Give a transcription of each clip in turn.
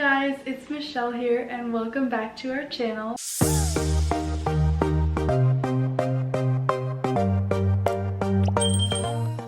guys, it's Michelle here and welcome back to our channel.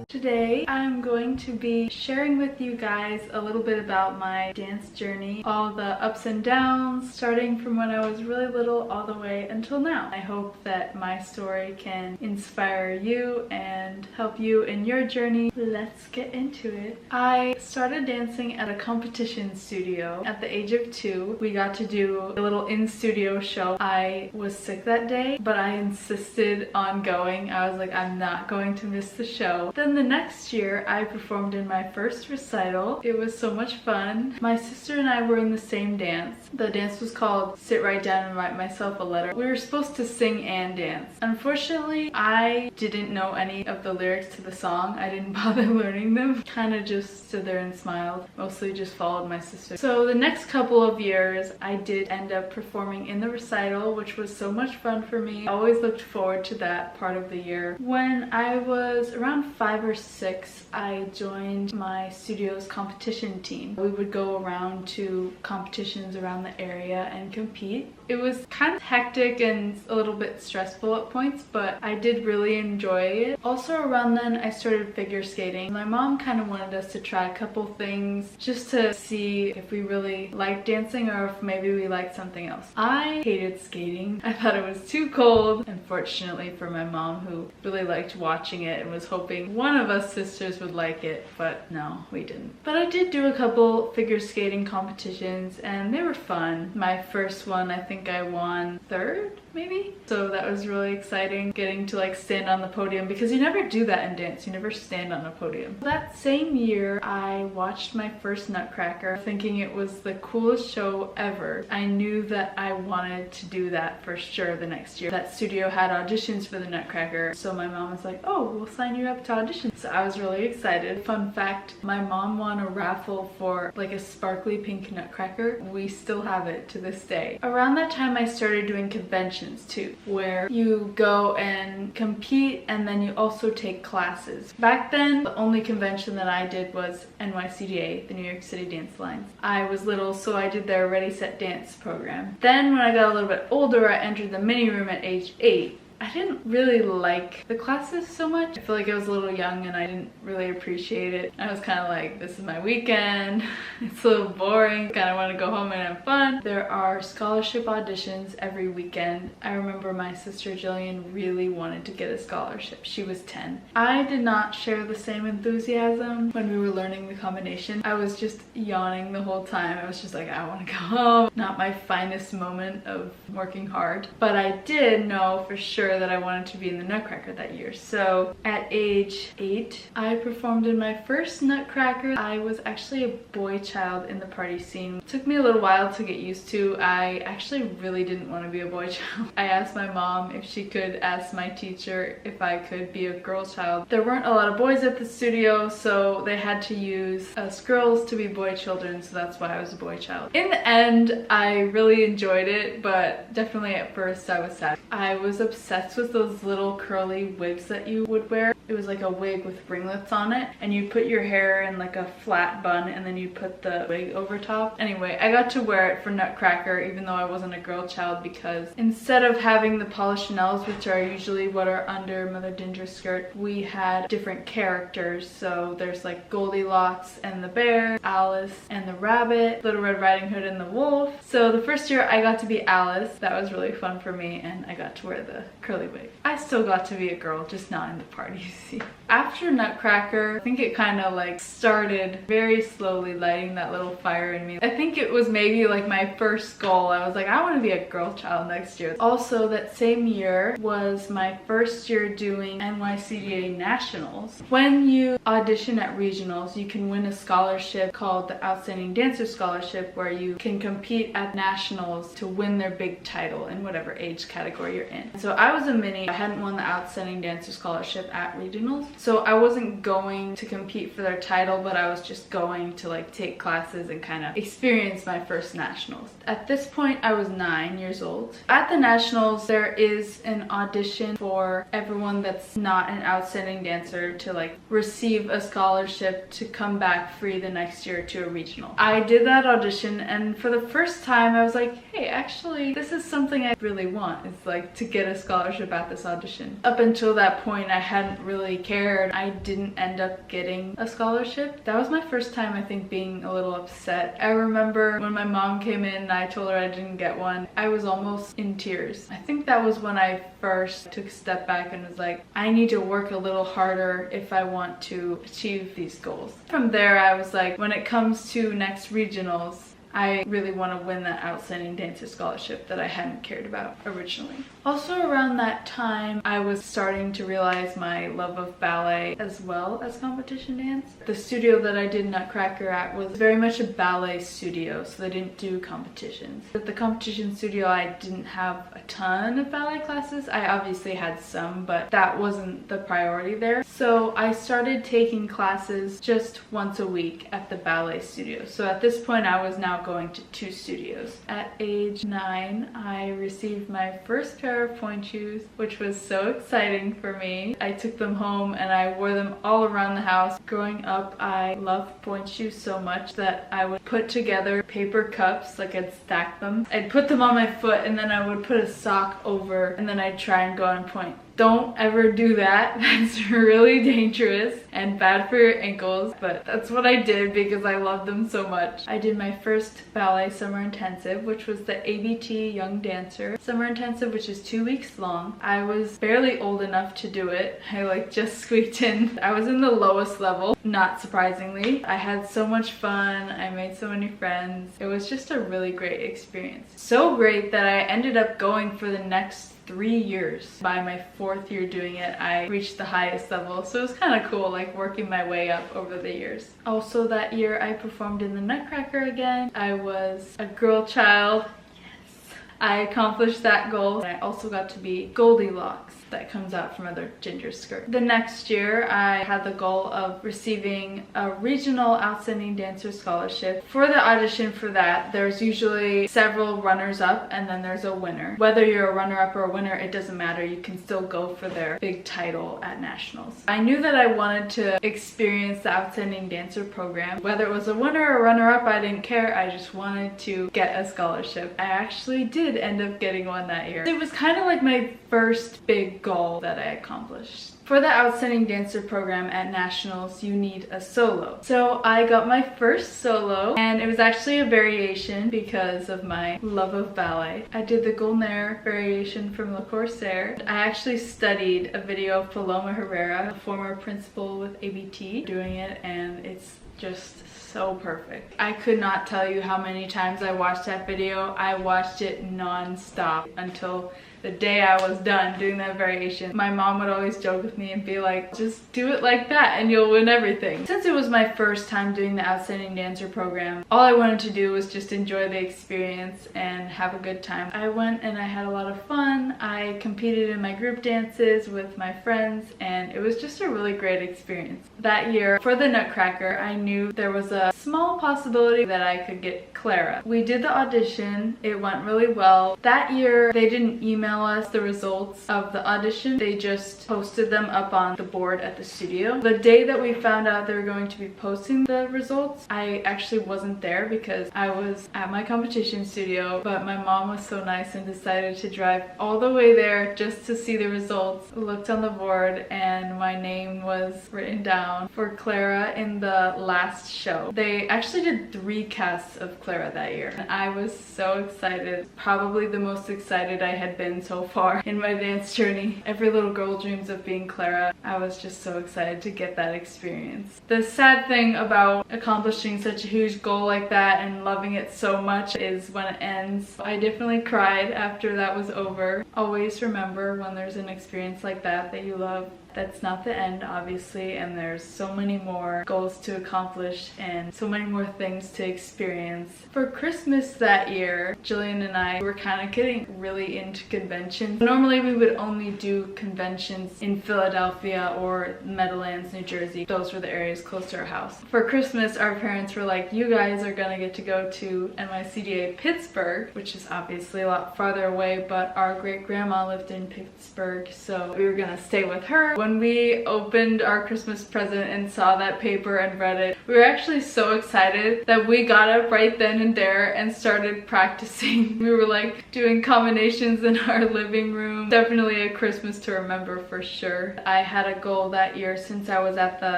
Today I'm going to be sharing with you guys a little bit about my dance journey, all the ups and downs, starting from when I was really little all the way until now. I hope that my story can inspire you and help you in your journey. Let's get into it. I started dancing at a competition studio at the age of 2. We got to do a little in-studio show. I was sick that day, but I insisted on going. I was like, I'm not going to miss the show. Then the next year, I performed in my first recital. It was so much fun. My sister and I were in the same dance. The dance was called Sit Right Down and Write Myself a Letter. We were supposed to sing and dance. Unfortunately, I didn't know any of the lyrics to the song. I didn't bother learning them. Kind of just stood there and smiled. Mostly just followed my sister. So the next couple of years, I did end up performing in the recital, which was so much fun for me. I always looked forward to that part of the year. When I was around 5 or 6, I joined my studio's competition team. We would go around to competitions around the area and compete. It was kind of hectic and a little bit stressful at points, but I did really enjoy it. Also around then, I started figure skating. My mom kind of wanted us to try a couple things just to see if we really liked dancing or if maybe we liked something else. I hated skating. I thought it was too cold. Unfortunately for my mom, who really liked watching it and was hoping one of us sisters would like it, but no, we didn't. But I did do a couple figure skating competitions and they were fun. My first one, I think I won 3rd, maybe? So that was really exciting, getting to like stand on the podium, because you never do that in dance. You never stand on a podium. That same year, I watched my first Nutcracker, thinking it was the coolest show ever. I knew that I wanted to do that for sure the next year. That studio had auditions for the Nutcracker, so my mom was like, oh, we'll sign you up to audition. So I was really excited. Fun fact, my mom won a raffle for like a sparkly pink Nutcracker. We still have it to this day. Around that time, I started doing conventions too, where you go and compete and then you also take classes. Back then, the only convention that I did was NYCDA, the New York City Dance Lines. I was little, so I did their Ready Set Dance program. Then when I got a little bit older, I entered the mini room at age 8. I didn't really like the classes so much. I feel like I was a little young and I didn't really appreciate it. I was kind of like, this is my weekend. It's a little boring. Kind of want to go home and have fun. There are scholarship auditions every weekend. I remember my sister Jillian really wanted to get a scholarship. She was 10. I did not share the same enthusiasm when we were learning the combination. I was just yawning the whole time. I was just like, I want to go home. Not my finest moment of working hard. But I did know for sure that I wanted to be in the Nutcracker that year. So at age 8, I performed in my first Nutcracker. I was actually a boy child in the party scene. It took me a little while to get used to. I actually really didn't want to be a boy child. I asked my mom if she could ask my teacher if I could be a girl child. There weren't a lot of boys at the studio, so they had to use us girls to be boy children, so that's why I was a boy child. In the end, I really enjoyed it, but definitely at first I was sad. I was obsessed with those little curly wigs that you would wear. It was like a wig with ringlets on it, and you put your hair in like a flat bun and then you put the wig over top. Anyway, I got to wear it for Nutcracker even though I wasn't a girl child, because instead of having the polichinelles, which are usually what are under Mother Ginger's skirt, we had different characters. So there's like Goldilocks and the bear, Alice and the rabbit, Little Red Riding Hood and the wolf. So the first year I got to be Alice. That was really fun for me, and I got to wear the curly wig. I still got to be a girl, just not in the party scene. After Nutcracker, I think it kind of like started very slowly lighting that little fire in me. I think it was maybe like my first goal. I was like, I want to be a girl child next year. Also, that same year was my first year doing NYCDA Nationals. When you audition at regionals, you can win a scholarship called the Outstanding Dancer Scholarship, where you can compete at nationals to win their big title in whatever age category you're in. So I was a mini. I hadn't won the Outstanding Dancer Scholarship at regionals. So I wasn't going to compete for their title, but I was just going to like take classes and kind of experience my first nationals. At this point, I was 9 years old. At the nationals, there is an audition for everyone that's not an outstanding dancer to like receive a scholarship to come back free the next year to a regional. I did that audition, and for the first time I was like, hey, actually this is something I really want. It's like to get a scholarship at this audition. Up until that point I hadn't really cared. I didn't end up getting a scholarship. That was my first time, I think, being a little upset. I remember when my mom came in and I told her I didn't get one, I was almost in tears. I think that was when I first took a step back and was like, I need to work a little harder if I want to achieve these goals. From there I was like, when it comes to next regionals, I really want to win that outstanding dancer scholarship that I hadn't cared about originally. Also around that time, I was starting to realize my love of ballet as well as competition dance. The studio that I did Nutcracker at was very much a ballet studio, so they didn't do competitions. At the competition studio, I didn't have a ton of ballet classes. I obviously had some, but that wasn't the priority there. So I started taking classes just once a week at the ballet studio. So at this point, I was now going to 2 studios. At age 9, I received my first pair of pointe shoes, which was so exciting for me. I took them home and I wore them all around the house. Growing up, I loved pointe shoes so much that I would put together paper cups, like I'd stack them. I'd put them on my foot and then I would put a sock over and then I'd try and go on pointe. Don't ever do that. That's really dangerous and bad for your ankles, but that's what I did because I loved them so much. I did my first ballet summer intensive, which was the ABT Young Dancer Summer Intensive, which is 2 weeks long. I was barely old enough to do it. I like just squeaked in. I was in the lowest level, not surprisingly. I had so much fun. I made so many friends. It was just a really great experience. So great that I ended up going for the next 3 years. By my 4th year doing it, I reached the highest level, so it was kind of cool, like working my way up over the years. Also that year I performed in the Nutcracker again. I was a girl child. Yes, I accomplished that goal. I also got to be Goldilocks that comes out from other ginger skirt. The next year I had the goal of receiving a regional outstanding dancer scholarship. For the audition for that, there's usually several runners up and then there's a winner. Whether you're a runner up or a winner, it doesn't matter. You can still go for their big title at nationals. I knew that I wanted to experience the outstanding dancer program. Whether it was a winner or runner up, I didn't care. I just wanted to get a scholarship. I actually did end up getting one that year. It was kind of like my first big goal that I accomplished. For the Outstanding Dancer program at Nationals, you need a solo. So I got my first solo, and it was actually a variation because of my love of ballet. I did the Quiner variation from Le Corsaire. I actually studied a video of Paloma Herrera, a former principal with ABT, doing it, and it's just so perfect. I could not tell you how many times I watched that video. I watched it non-stop until the day I was done doing that variation. My mom would always joke with me and be like, just do it like that and you'll win everything. Since it was my first time doing the Outstanding Dancer program, all I wanted to do was just enjoy the experience and have a good time. I went and I had a lot of fun. I competed in my group dances with my friends and it was just a really great experience. That year, for the Nutcracker, I knew there was a small possibility that I could get Clara. We did the audition. It went really well. That year, they didn't email us the results of the audition. They just posted them up on the board at the studio. The day that we found out they were going to be posting the results, I actually wasn't there because I was at my competition studio, but my mom was so nice and decided to drive all the way there just to see the results. Looked on the board and my name was written down for Clara in the last show. They actually did 3 casts of Clara that year and I was so excited. Probably the most excited I had been so far in my dance journey. Every little girl dreams of being Clara. I was just so excited to get that experience. The sad thing about accomplishing such a huge goal like that and loving it so much is when it ends. I definitely cried after that was over. Always remember when there's an experience like that that you love That's not the end, obviously, and there's so many more goals to accomplish and so many more things to experience. For Christmas that year, Jillian and I were kind of getting really into conventions. Normally we would only do conventions in Philadelphia or Meadowlands, New Jersey. Those were the areas close to our house. For Christmas, our parents were like, you guys are gonna get to go to NYCDA Pittsburgh, which is obviously a lot farther away, but our great-grandma lived in Pittsburgh, so we were gonna stay with her. When we opened our Christmas present and saw that paper and read it, we were actually so excited that we got up right then and there and started practicing. We were like doing combinations in our living room. Definitely a Christmas to remember for sure. I had a goal that year, since I was at the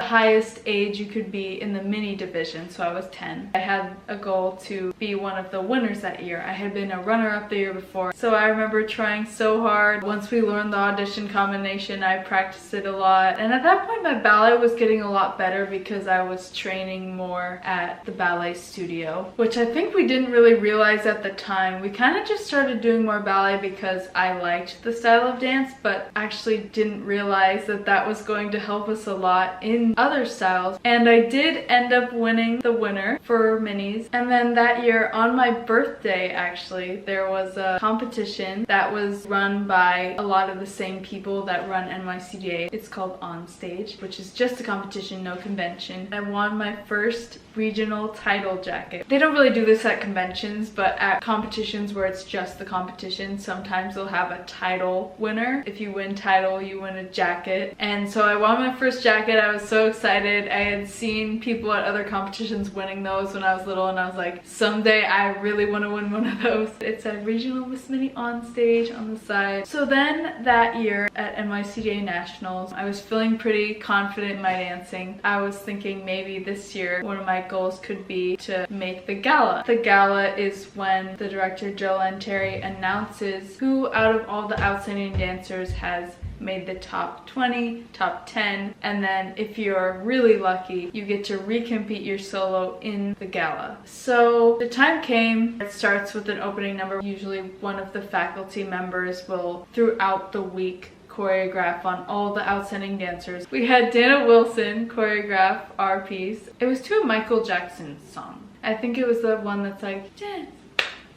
highest age you could be in the mini division, so I was 10. I had a goal to be one of the winners that year. I had been a runner-up the year before, so I remember trying so hard. Once we learned the audition combination, I practiced it a lot, and at that point my ballet was getting a lot better because I was training more at the ballet studio, which I think we didn't really realize at the time. We kind of just started doing more ballet because I liked the style of dance, but actually didn't realize that that was going to help us a lot in other styles. And I did end up winning the winner for minis. And then that year on my birthday, actually, there was a competition that was run by a lot of the same people that run NYCDA. It's called On Stage, which is just a competition, no convention. I won my first regional title jacket. They don't really do this at conventions, but at competitions where it's just the competition, sometimes they'll have a title winner. If you win title, you win a jacket. And so I won my first jacket. I was so excited. I had seen people at other competitions winning those when I was little, and I was like, someday I really want to win one of those. It said Regional Miss Mini On Stage on the side. So then that year at NYCDA Nationals, I was feeling pretty confident in my dancing. I was thinking maybe this year one of my goals could be to make the gala. The gala is when the director Joe Lanteri announces who out of all the outstanding dancers has made the top 20, top 10, and then if you're really lucky, you get to recompete your solo in the gala. So the time came. It starts with an opening number. Usually one of the faculty members will, throughout the week, choreograph on all the outstanding dancers. We had Dana Wilson choreograph our piece. It was to a Michael Jackson song. I think it was the one that's like, dance,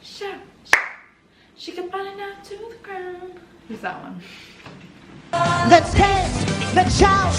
shout, she can body down to the ground. Who's that one? Let's dance, let's shout,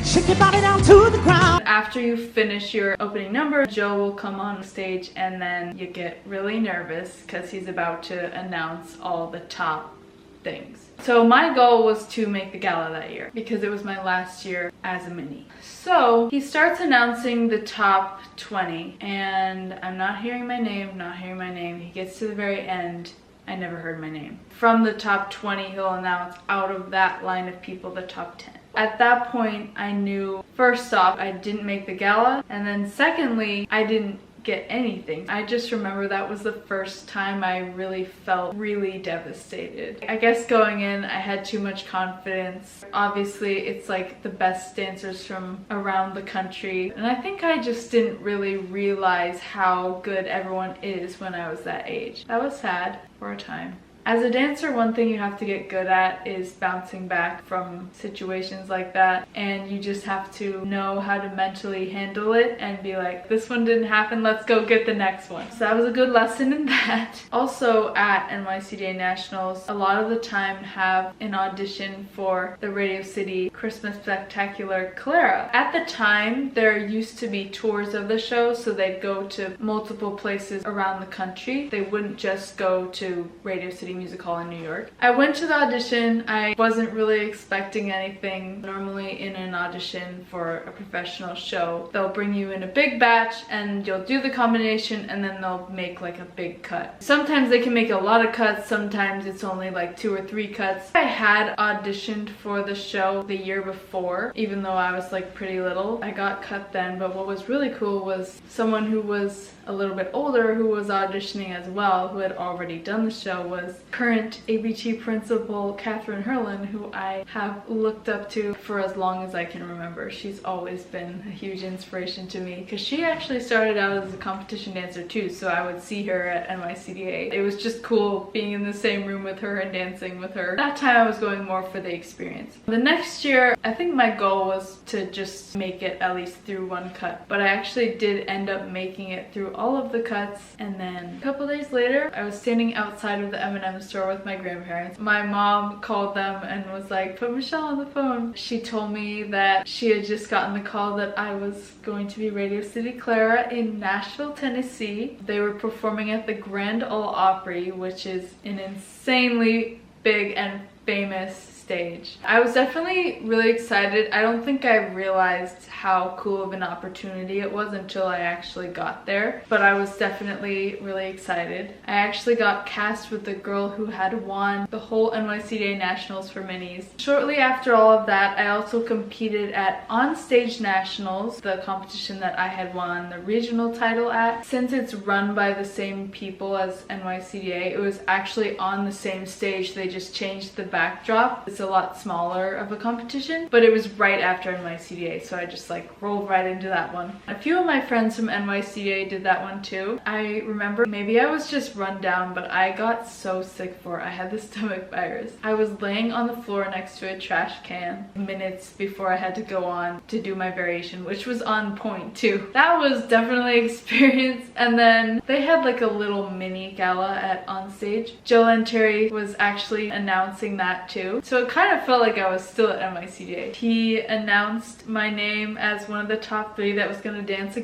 shake your body down to the ground. After you finish your opening number, Joe will come on stage, and then you get really nervous because he's about to announce all the top things. So my goal was to make the gala that year because it was my last year as a mini. So he starts announcing the top 20, and I'm not hearing my name, He gets to the very end. I never heard my name. From the top 20, he'll announce out of that line of people the top 10. At that point, I knew, first off, I didn't make the gala, and then secondly, I didn't get anything. I just remember that was the first time I really felt really devastated. I guess going in, I had too much confidence. Obviously, it's like the best dancers from around the country, and I think I just didn't really realize how good everyone is when I was that age. That was sad for a time. As a dancer, one thing you have to get good at is bouncing back from situations like that, and you just have to know how to mentally handle it and be like, this one didn't happen, let's go get the next one. So that was a good lesson in that. Also at NYCDA Nationals, a lot of the time have an audition for the Radio City Christmas Spectacular Clara. At the time, there used to be tours of the show, so they'd go to multiple places around the country. They wouldn't just go to Radio City Music Hall in New York. I went to the audition. I wasn't really expecting anything. Normally in an audition for a professional show, they'll bring you in a big batch and you'll do the combination, and then they'll make like a big cut. Sometimes they can make a lot of cuts, sometimes it's only like 2 or 3 cuts. I had auditioned for the show the year before, even though I was like pretty little. I got cut then, but what was really cool was someone who was a little bit older who was auditioning as well, who had already done the show, was current ABT principal Catherine Herlin, who I have looked up to for as long as I can remember. She's always been a huge inspiration to me because she actually started out as a competition dancer too, so I would see her at NYCDA. It was just cool being in the same room with her and dancing with her. That time I was going more for the experience. The next year, I think my goal was to just make it at least through one cut, but I actually did end up making it through all of the cuts. And then a couple days later, I was standing outside of the M&M store with my grandparents. My mom called them and was like, put Michelle on the phone. She told me that she had just gotten the call that I was going to be Radio City Clara in Nashville, Tennessee. They were performing at the Grand Ole Opry, which is an insanely big and famous stage. I was definitely really excited. I don't think I realized how cool of an opportunity it was until I actually got there, but I was definitely really excited. I actually got cast with the girl who had won the whole NYCDA Nationals for Minis. Shortly after all of that, I also competed at Onstage Nationals, the competition that I had won the regional title at. Since it's run by the same people as NYCDA, it was actually on the same stage. They just changed the backdrop. It's a lot smaller of a competition, but it was right after NYCDA, so I just like rolled right into that one. A few of my friends from NYCDA did that one too. I remember maybe I was just run down, but I got so sick for it. I had the stomach virus. I was laying on the floor next to a trash can minutes before I had to go on to do my variation, which was on point too. That was definitely an experience. And then they had like a little mini gala at Onstage. Joe Terry was actually announcing that too, so it kind of felt like I was still at NYCDA. He announced my name as one of the top 3 that was gonna dance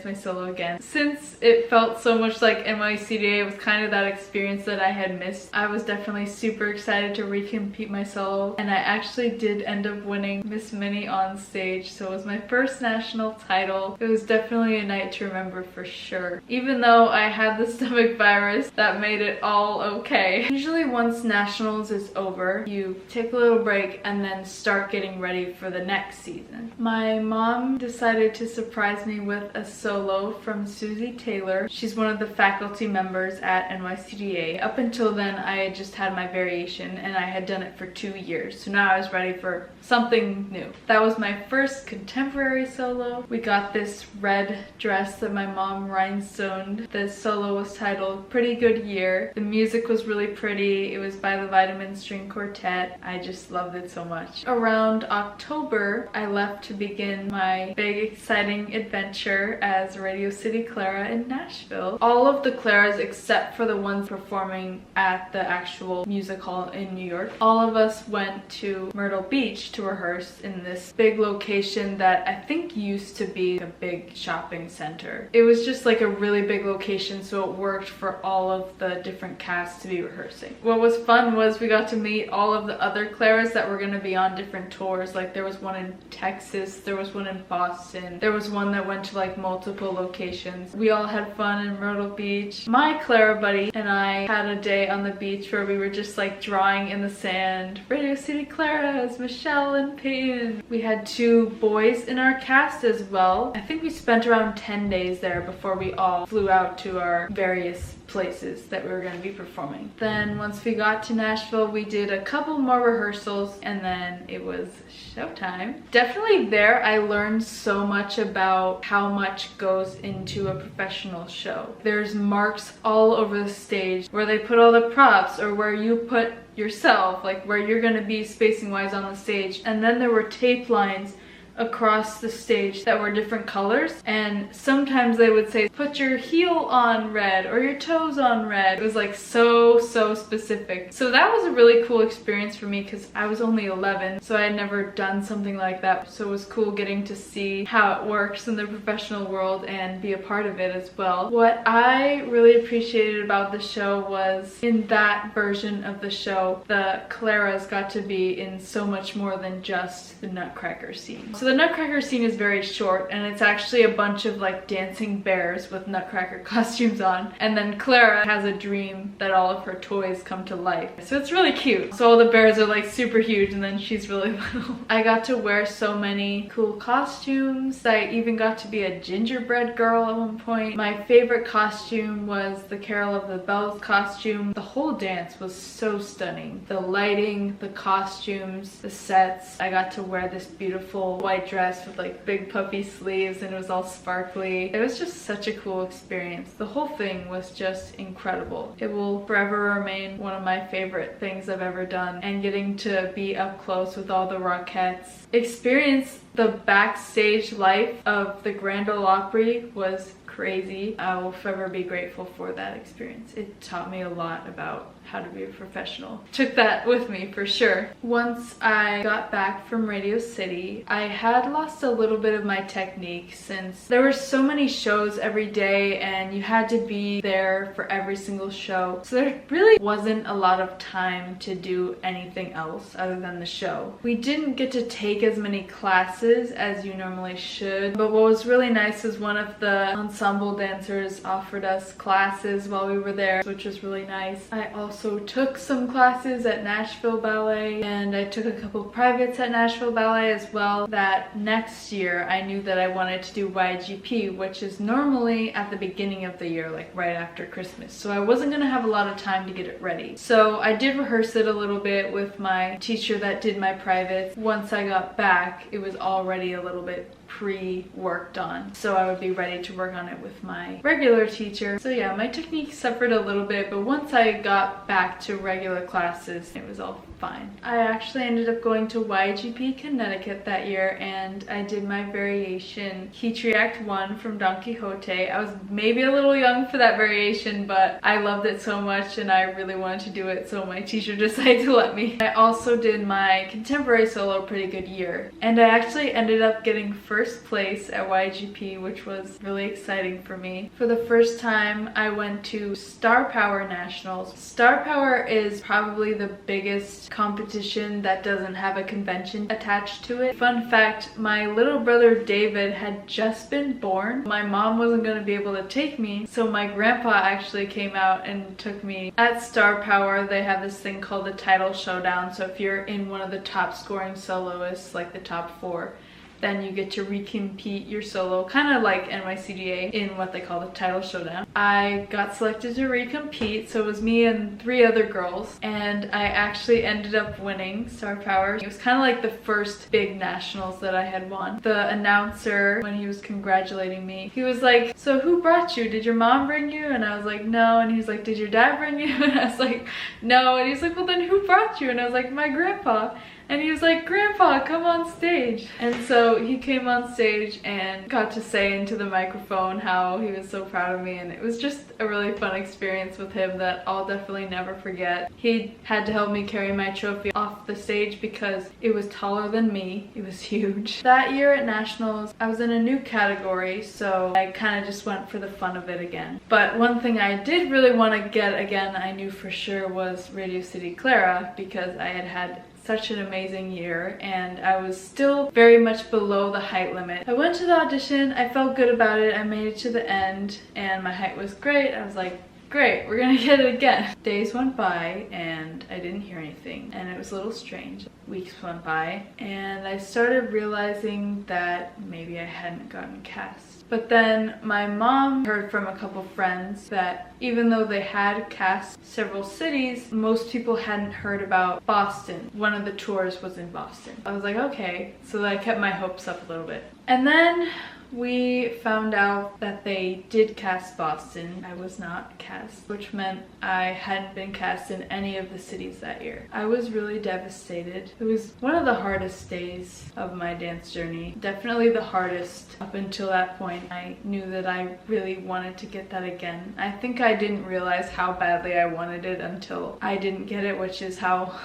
my solo again. Since it felt so much like NYCDA, it was kind of that experience that I had missed. I was definitely super excited to recompete my solo, and I actually did end up winning Miss Mini on stage, so it was my first national title. It was definitely a night to remember for sure. Even though I had the stomach virus, that made it all okay. Usually once nationals is over, you take a little break and then start getting ready for the next season. My mom decided to surprise me with a solo from Susie Taylor. She's one of the faculty members at NYCDA. Up until then, I had just had my variation and I had done it for 2 years, so now I was ready for something new. That was my first contemporary solo. We got this red dress that my mom rhinestoned. The solo was titled Pretty Good Year. The music was really pretty. It was by the Vitamin String Quartet. I just loved it so much. Around October, I left to begin my big exciting adventure as Radio City Clara in Nashville. All of the Claras except for the ones performing at the actual music hall in New York, all of us went to Myrtle Beach to rehearse in this big location that I think used to be a big shopping center. It was just like a really big location, so it worked for all of the different casts to be rehearsing. What was fun was we got to meet all of the other Claras that were going to be on different tours. Like there was one in Texas, there was one in Boston, there was one that went to like multiple locations. We all had fun in Myrtle Beach. My Clara buddy and I had a day on the beach where we were just like drawing in the sand. Radio City Claras, Michelle and Peyton. We had 2 boys in our cast as well. I think we spent around 10 days there before we all flew out to our various places that we were going to be performing. Then once we got to Nashville, we did a couple more rehearsals and then it was showtime. Definitely there I learned so much about how much goes into a professional show. There's marks all over the stage where they put all the props or where you put yourself, like where you're going to be spacing wise on the stage. And then there were tape lines across the stage that were different colors, and sometimes they would say put your heel on red or your toes on red. It was like so specific. So that was a really cool experience for me because I was only 11, so I had never done something like that. So it was cool getting to see how it works in the professional world and be a part of it as well. What I really appreciated about the show was in that version of the show, the Claras got to be in so much more than just the Nutcracker scene. So the Nutcracker scene is very short, and it's actually a bunch of like dancing bears with Nutcracker costumes on. And then Clara has a dream that all of her toys come to life. So it's really cute. So all the bears are like super huge and then she's really little. I got to wear so many cool costumes. I even got to be a gingerbread girl at one point. My favorite costume was the Carol of the Bells costume. The whole dance was so stunning. The lighting, the costumes, the sets. I got to wear this beautiful white dress with like big puffy sleeves and it was all sparkly. It was just such a cool experience. The whole thing was just incredible. It will forever remain one of my favorite things I've ever done, and getting to be up close with all the Rockettes, experience the backstage life of the Grand Ole Opry was crazy. I will forever be grateful for that experience. It taught me a lot about how to be a professional. Took that with me for sure. Once I got back from Radio City, I had lost a little bit of my technique since there were so many shows every day and you had to be there for every single show. So there really wasn't a lot of time to do anything else other than the show. We didn't get to take as many classes as you normally should, but what was really nice is one of the ensemble dancers offered us classes while we were there, which was really nice. I also took some classes at Nashville Ballet, and I took a couple privates at Nashville Ballet as well. That next year I knew that I wanted to do YGP, which is normally at the beginning of the year, like right after Christmas. So I wasn't gonna have a lot of time to get it ready. So I did rehearse it a little bit with my teacher that did my privates. Once I got back, it was already a little bit pre-worked on, so I would be ready to work on it with my regular teacher. So yeah, my technique suffered a little bit, but once I got back to regular classes, it was all fine. I actually ended up going to YGP Connecticut that year, and I did my variation Kitri Act 1 from Don Quixote. I was maybe a little young for that variation, but I loved it so much and I really wanted to do it, so my teacher decided to let me. I also did my contemporary solo Pretty Good Year, and I actually ended up getting first place at YGP, which was really exciting for me. For the first time, I went to Star Power Nationals. Star Power is probably the biggest competition that doesn't have a convention attached to it. Fun fact, my little brother David had just been born. My mom wasn't going to be able to take me, so my grandpa actually came out and took me. At Star Power, they have this thing called the title showdown, so if you're in one of the top scoring soloists, like the top 4, then you get to recompete your solo, kind of like NYCDA, in what they call the title showdown. I got selected to recompete, so it was me and 3 other girls, and I actually ended up winning Star Power. It was kind of like the first big nationals that I had won. The announcer, when he was congratulating me, he was like, "So who brought you? Did your mom bring you?" And I was like, "No." And he was like, "Did your dad bring you?" And I was like, "No." And he's like, "Well, then who brought you?" And I was like, "My grandpa." And he was like, "Grandpa, come on stage." And so he came on stage and got to say into the microphone how he was so proud of me, and it was just a really fun experience with him that I'll definitely never forget. He had to help me carry my trophy off the stage because it was taller than me. It was huge. That year at Nationals, I was in a new category, so I kind of just went for the fun of it again. But one thing I did really want to get again, I knew for sure, was Radio City Clara, because I had had such an amazing year and I was still very much below the height limit. I went to the audition, I felt good about it, I made it to the end and my height was great. I was like, great, we're gonna get it again. Days went by and I didn't hear anything, and it was a little strange. Weeks went by and I started realizing that maybe I hadn't gotten cast. But then my mom heard from a couple friends that even though they had cast several cities, most people hadn't heard about Boston. One of the tours was in Boston. I was like, okay, so I kept my hopes up a little bit. And then we found out that they did cast Boston. I was not cast, which meant I hadn't been cast in any of the cities that year. I was really devastated. It was one of the hardest days of my dance journey. Definitely the hardest up until that point. I knew that I really wanted to get that again. I think I didn't realize how badly I wanted it until I didn't get it, which is how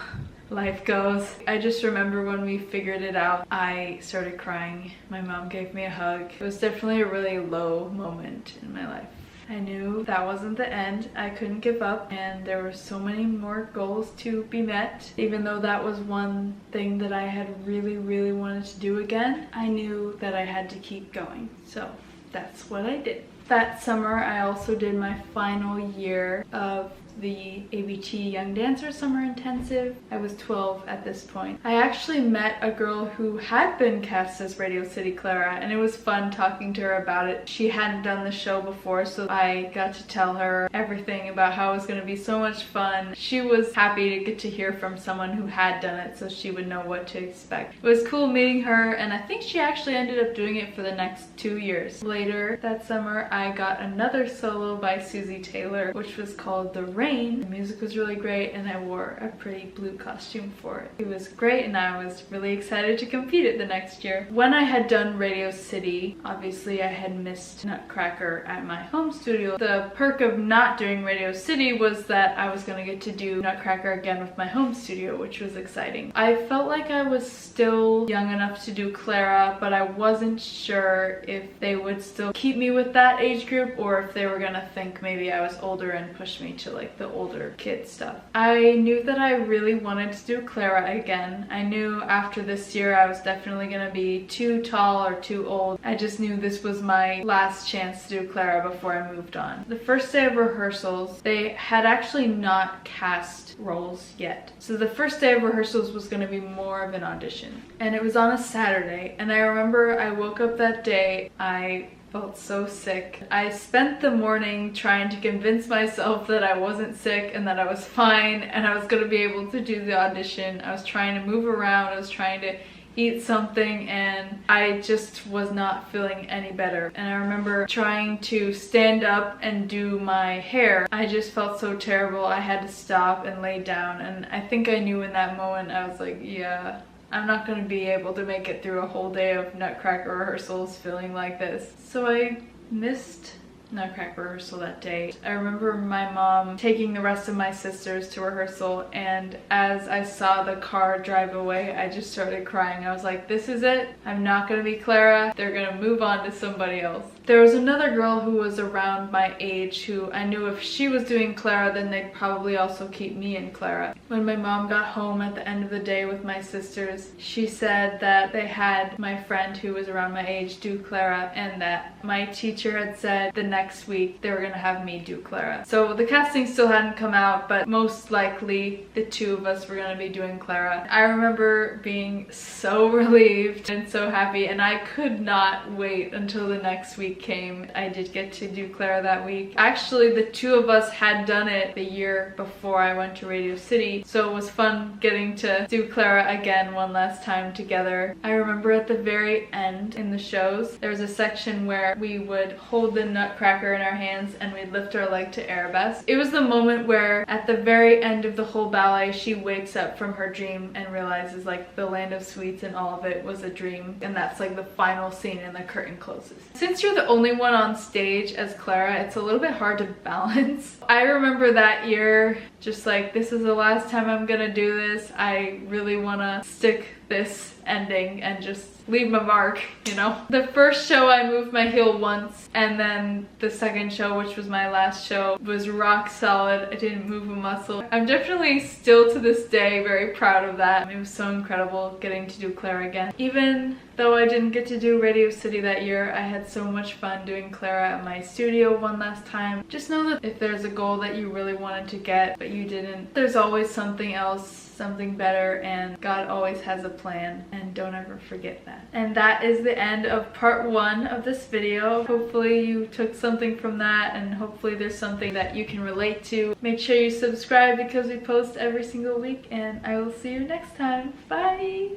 life goes. I just remember when we figured it out, I started crying. My mom gave me a hug. It was definitely a really low moment in my life. I knew that wasn't the end. I couldn't give up, and there were so many more goals to be met. Even though that was one thing that I had really wanted to do again, I knew that I had to keep going. So that's what I did. That summer, I also did my final year of the ABT Young Dancer Summer Intensive. I was 12 at this point. I actually met a girl who had been cast as Radio City Clara, and it was fun talking to her about it. She hadn't done the show before, so I got to tell her everything about how it was going to be so much fun. She was happy to get to hear from someone who had done it, so she would know what to expect. It was cool meeting her, and I think she actually ended up doing it for the next 2 years. Later that summer, I got another solo by Susie Taylor, which was called The Rain. The music was really great, and I wore a pretty blue costume for it. It was great, and I was really excited to compete it the next year. When I had done Radio City, obviously I had missed Nutcracker at my home studio. The perk of not doing Radio City was that I was going to get to do Nutcracker again with my home studio, which was exciting. I felt like I was still young enough to do Clara, but I wasn't sure if they would still keep me with that age group or if they were going to think maybe I was older and push me to like the older kid stuff. I knew that I really wanted to do Clara again. I knew after this year I was definitely gonna be too tall or too old. I just knew this was my last chance to do Clara before I moved on. The first day of rehearsals, they had actually not cast roles yet. So the first day of rehearsals was gonna be more of an audition. And it was on a Saturday, and I remember I woke up that day, I felt so sick. I spent the morning trying to convince myself that I wasn't sick and that I was fine and I was going to be able to do the audition. I was trying to move around, I was trying to eat something, and I just was not feeling any better. And I remember trying to stand up and do my hair. I just felt so terrible. I had to stop and lay down, and I think I knew in that moment, I was like, yeah, I'm not going to be able to make it through a whole day of Nutcracker rehearsals feeling like this. So I missed Nutcracker rehearsal that day. I remember my mom taking the rest of my sisters to rehearsal, and as I saw the car drive away, I just started crying. I was like, this is it. I'm not going to be Clara. They're going to move on to somebody else. There was another girl who was around my age who I knew if she was doing Clara, then they'd probably also keep me in Clara. When my mom got home at the end of the day with my sisters, she said that they had my friend who was around my age do Clara, and that my teacher had said the next week they were going to have me do Clara. So the casting still hadn't come out, but most likely the two of us were going to be doing Clara. I remember being so relieved and so happy, and I could not wait until the next week came. I did get to do Clara that week. Actually, the two of us had done it the year before I went to Radio City, so it was fun getting to do Clara again one last time together. I remember at the very end in the shows, there was a section where we would hold the Nutcracker in our hands and we'd lift our leg to arabesque. It was the moment where at the very end of the whole ballet, she wakes up from her dream and realizes like the land of sweets and all of it was a dream, and that's like the final scene and the curtain closes. Since you're the only one on stage as Clara, it's a little bit hard to balance. I remember that year just like, this is the last time I'm gonna do this. I really wanna stick this ending and just leave my mark, you know? The first show I moved my heel once, and then the second show, which was my last show, was rock solid. I didn't move a muscle. I'm definitely still to this day very proud of that. It was so incredible getting to do Clara again. Even though I didn't get to do Radio City that year, I had so much fun doing Clara at my studio one last time. Just know that if there's a goal that you really wanted to get but you didn't, there's always something else, something better, and God always has a plan, and don't ever forget that. And that is the end of part 1 of this video. Hopefully you took something from that, and hopefully there's something that you can relate to. Make sure you subscribe because we post every single week, and I will see you next time. Bye!